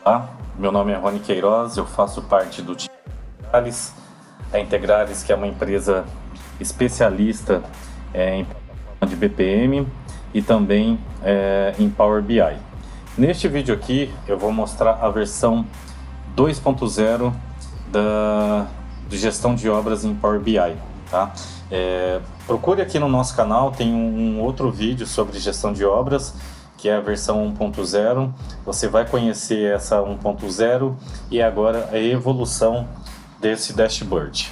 Olá, meu nome é Rony Queiroz, eu faço parte do time Integrales. A Integrales, que é uma empresa especialista em plataforma de BPM e também em Power BI. Neste vídeo aqui eu vou mostrar a versão 2.0 de gestão de obras em Power BI. Tá? Procure aqui no nosso canal, tem um outro vídeo sobre gestão de obras, que é a versão 1.0. Você vai conhecer essa 1.0 e agora a evolução desse dashboard.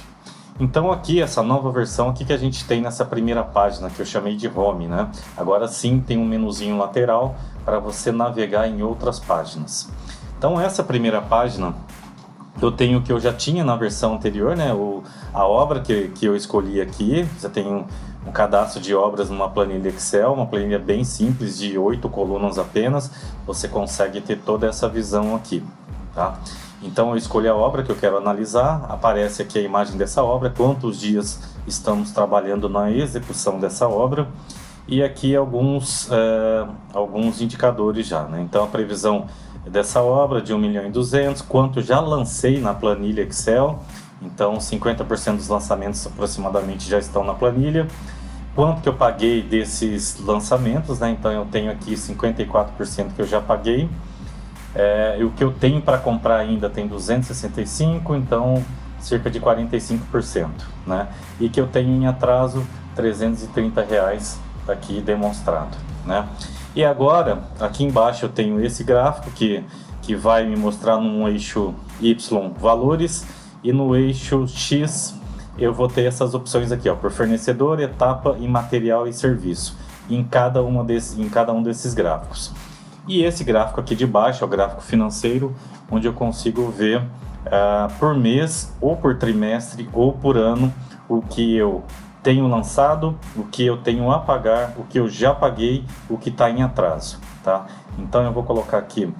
Então aqui, essa nova versão aqui que a gente tem nessa primeira página, que eu chamei de Home, né? Agora sim tem um menuzinho lateral para você navegar em outras páginas. Então essa primeira página eu tenho o que eu já tinha na versão anterior, né? A obra que eu escolhi aqui, já tem um cadastro de obras numa planilha Excel, uma planilha bem simples de 8 colunas apenas. Você consegue ter toda essa visão aqui, tá? Então eu escolhi a obra que eu quero analisar, aparece aqui a imagem dessa obra, quantos dias estamos trabalhando na execução dessa obra e aqui alguns indicadores já, né? Então a previsão dessa obra de 1.200.000, quanto já lancei na planilha Excel, então 50% dos lançamentos aproximadamente já estão na planilha, quanto que eu paguei desses lançamentos, né? Então eu tenho aqui 54% que eu já paguei, e o que eu tenho para comprar ainda tem 265, então cerca de 45%, né? E que eu tenho em atraso R$330 aqui demonstrado, né? E agora, aqui embaixo eu tenho esse gráfico que vai me mostrar num eixo Y valores e no eixo X eu vou ter essas opções aqui, ó, por fornecedor, etapa e material e serviço, em cada um desses gráficos. E esse gráfico aqui de baixo é o gráfico financeiro, onde eu consigo ver por mês, ou por trimestre, ou por ano, o que eu tenho lançado, o que eu tenho a pagar, o que eu já paguei, o que está em atraso, tá? Então eu vou colocar aqui,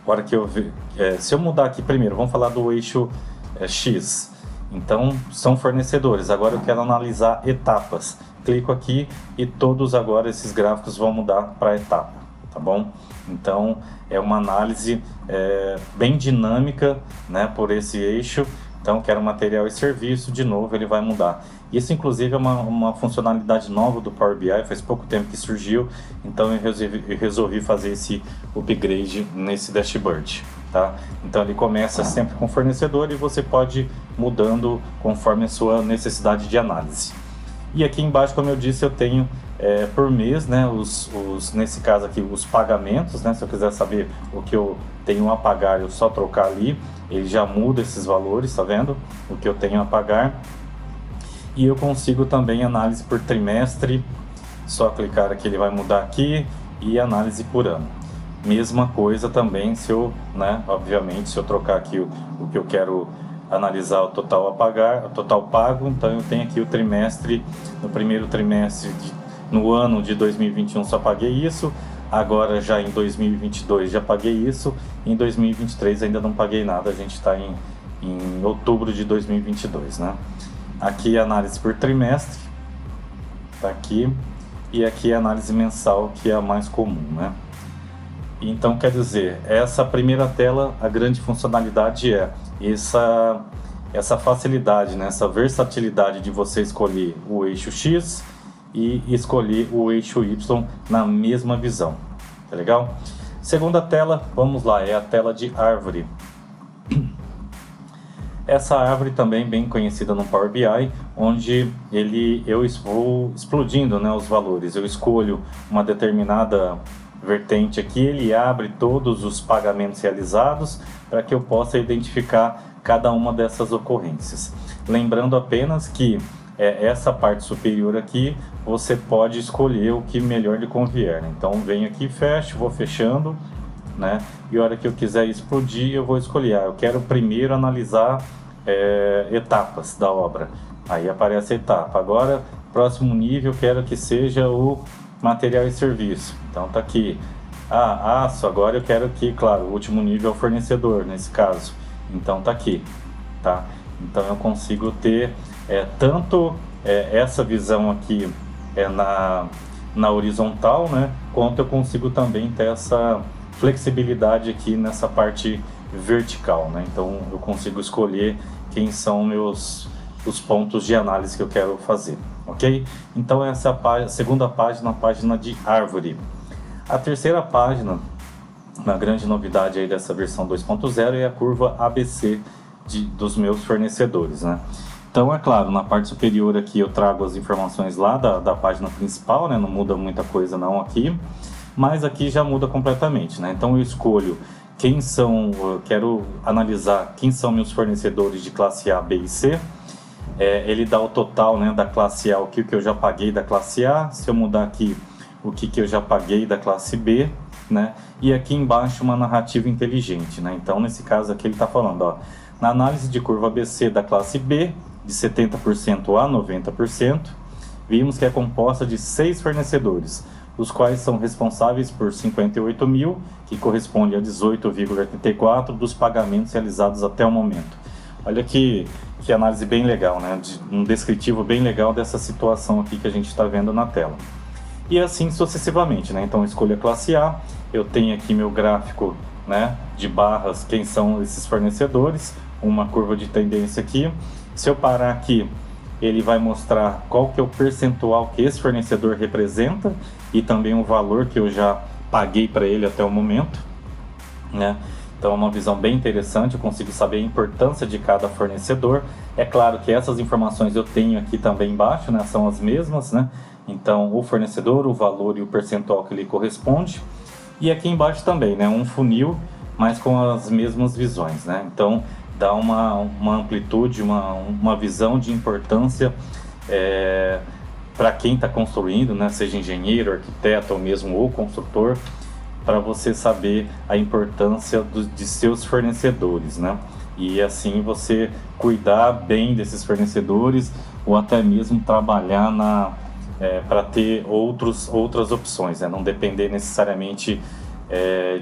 agora que eu ver, se eu mudar aqui primeiro, vamos falar do eixo X. Então são fornecedores, agora eu quero analisar etapas. Clico aqui e todos agora esses gráficos vão mudar para etapa, tá bom? Então é uma análise bem dinâmica, né, por esse eixo. Então quero material e serviço, de novo ele vai mudar. Isso inclusive é uma funcionalidade nova do Power BI, faz pouco tempo que surgiu, então eu resolvi fazer esse upgrade nesse dashboard, tá? Então ele começa sempre com fornecedor e você pode ir mudando conforme a sua necessidade de análise. E aqui embaixo, como eu disse, eu tenho por mês, né, nesse caso aqui, os pagamentos, né? Se eu quiser saber o que eu tenho a pagar, eu só trocar ali, ele já muda esses valores, tá vendo? O que eu tenho a pagar. E eu consigo também análise por trimestre, só clicar aqui, ele vai mudar aqui, e análise por ano. Mesma coisa também se eu, né, obviamente, se eu trocar aqui o que eu quero analisar, o total a pagar, o total pago, então eu tenho aqui o trimestre, no primeiro trimestre, no ano de 2021 só paguei isso, agora já em 2022 já paguei isso, em 2023 ainda não paguei nada, a gente está em outubro de 2022, né? Aqui a análise por trimestre, tá aqui, e aqui a análise mensal, que é a mais comum, né? Então, quer dizer, essa primeira tela, a grande funcionalidade é essa facilidade, né? Essa versatilidade de você escolher o eixo X e escolher o eixo Y na mesma visão, tá legal? Segunda tela, vamos lá, é a tela de árvore. Essa árvore também bem conhecida no Power BI, onde eu vou explodindo, né, os valores. Eu escolho uma determinada vertente aqui, ele abre todos os pagamentos realizados para que eu possa identificar cada uma dessas ocorrências. Lembrando apenas que essa parte superior aqui, você pode escolher o que melhor lhe convier. Então venho aqui, fecho, vou fechando, né? E a hora que eu quiser explodir, eu vou escolher. Eu quero primeiro analisar etapas da obra. Aí aparece a etapa. Agora, próximo nível, quero que seja o material e serviço. Então tá aqui. Aço, agora eu quero que, claro, o último nível é o fornecedor, nesse caso. Então tá aqui, tá? Então eu consigo ter tanto essa visão aqui na horizontal, né? Quanto eu consigo também ter flexibilidade aqui nessa parte vertical, né? Então eu consigo escolher quem são os pontos de análise que eu quero fazer, ok? Então essa é a segunda página, a página de árvore. A terceira página, uma grande novidade aí dessa versão 2.0, é a curva ABC dos meus fornecedores, né? Então é claro, na parte superior aqui eu trago as informações lá da página principal, né? Não muda muita coisa não aqui, mas aqui já muda completamente, né? Então eu escolho eu quero analisar quem são meus fornecedores de classe A, B e C. Ele dá o total, né, da classe A, o que eu já paguei da classe A. Se eu mudar aqui, o que eu já paguei da classe B, né? E aqui embaixo uma narrativa inteligente, né? Então nesse caso aqui ele está falando, ó, na análise de curva ABC da classe B, de 70% a 90%, vimos que é composta de 6 fornecedores, os quais são responsáveis por 58 mil, que corresponde a 18,84% dos pagamentos realizados até o momento. Olha que análise bem legal, né? Um descritivo bem legal dessa situação aqui que a gente está vendo na tela. E assim sucessivamente, né? Então eu escolho a classe A, eu tenho aqui meu gráfico, né, de barras, quem são esses fornecedores, uma curva de tendência aqui. Se eu parar aqui, ele vai mostrar qual que é o percentual que esse fornecedor representa e também o valor que eu já paguei para ele até o momento, né? Então é uma visão bem interessante, eu consigo saber a importância de cada fornecedor. É claro que essas informações eu tenho aqui também embaixo, né? São as mesmas, né? Então o fornecedor, o valor e o percentual que lhe corresponde. E aqui embaixo também, né? Um funil, mas com as mesmas visões, né? Então dá uma amplitude, uma visão de importância para quem está construindo, né? Seja engenheiro, arquiteto ou mesmo o construtor, para você saber a importância de seus fornecedores, né? E assim você cuidar bem desses fornecedores ou até mesmo trabalhar para ter outras opções, né? Não depender necessariamente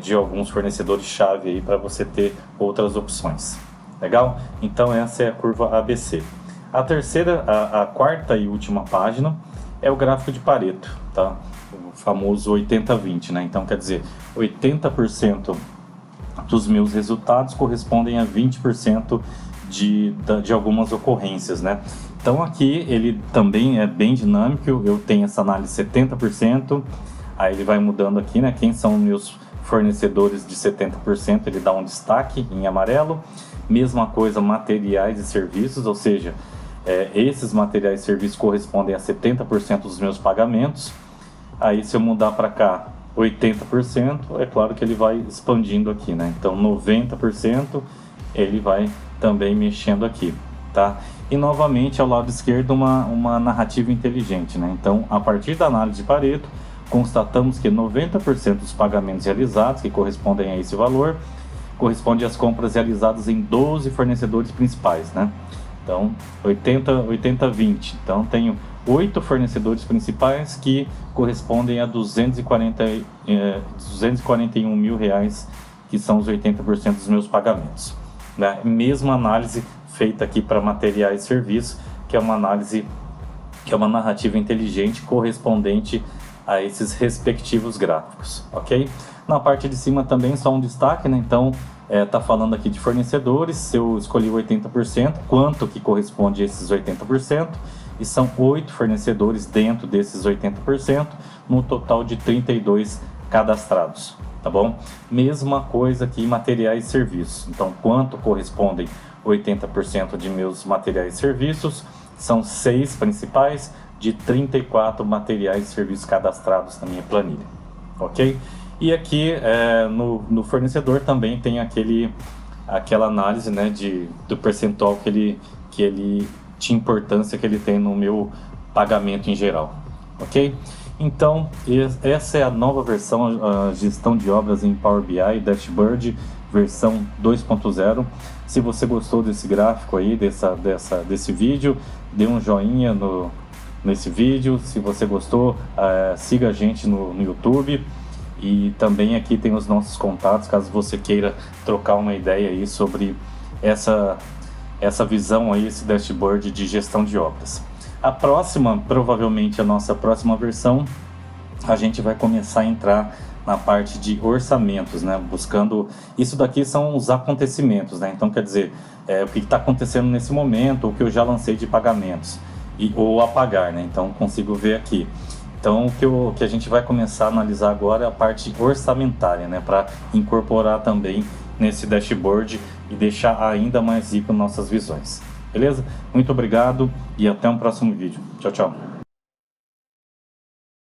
de alguns fornecedores-chave aí para você ter outras opções. Legal? Então essa é a curva ABC. A terceira, a quarta e última página é o gráfico de Pareto, tá? O famoso 80-20, né? Então quer dizer, 80% dos meus resultados correspondem a 20% de algumas ocorrências, né? Então aqui ele também é bem dinâmico, eu tenho essa análise 70%, aí ele vai mudando aqui, né? Quem são meus fornecedores de 70%, ele dá um destaque em amarelo. Mesma coisa, materiais e serviços, ou seja, esses materiais e serviços correspondem a 70% dos meus pagamentos. Aí se eu mudar para cá 80%, é claro que ele vai expandindo aqui, né? Então 90% ele vai também mexendo aqui, tá? E novamente ao lado esquerdo uma narrativa inteligente, né? Então a partir da análise de Pareto, constatamos que 90% dos pagamentos realizados, que correspondem a esse valor, corresponde às compras realizadas em 12 fornecedores principais, né? Então 80-20, então tenho 8 fornecedores principais que correspondem a 241 mil reais, que são os 80% dos meus pagamentos, né? Mesma análise feita aqui para materiais e serviços, que é uma análise, que é uma narrativa inteligente correspondente a esses respectivos gráficos, ok? Na parte de cima também só um destaque, né? Então tá falando aqui de fornecedores, se eu escolhi 80%, quanto que corresponde a esses 80%, e são 8 fornecedores dentro desses 80%, no total de 32 cadastrados, tá bom? Mesma coisa aqui em materiais e serviços, então quanto correspondem 80% de meus materiais e serviços, são 6 principais de 34 materiais e serviços cadastrados na minha planilha, ok? E aqui no fornecedor também tem aquela análise, né, do percentual de importância que ele tem no meu pagamento em geral, ok? Então essa é a nova versão, a gestão de obras em Power BI Dashboard versão 2.0. Se você gostou desse gráfico aí, desse vídeo, dê um joinha nesse vídeo. Se você gostou, siga a gente no YouTube. E também aqui tem os nossos contatos, caso você queira trocar uma ideia aí sobre essa visão aí, esse dashboard de gestão de obras. A próxima, provavelmente a nossa próxima versão, a gente vai começar a entrar na parte de orçamentos, né? Buscando, isso daqui são os acontecimentos, né? Então quer dizer, o que está acontecendo nesse momento, o que eu já lancei de pagamentos ou a pagar, né? Então consigo ver aqui. Então o que a gente vai começar a analisar agora é a parte orçamentária, né? Para incorporar também nesse dashboard e deixar ainda mais rico nossas visões. Beleza? Muito obrigado e até um próximo vídeo. Tchau, tchau.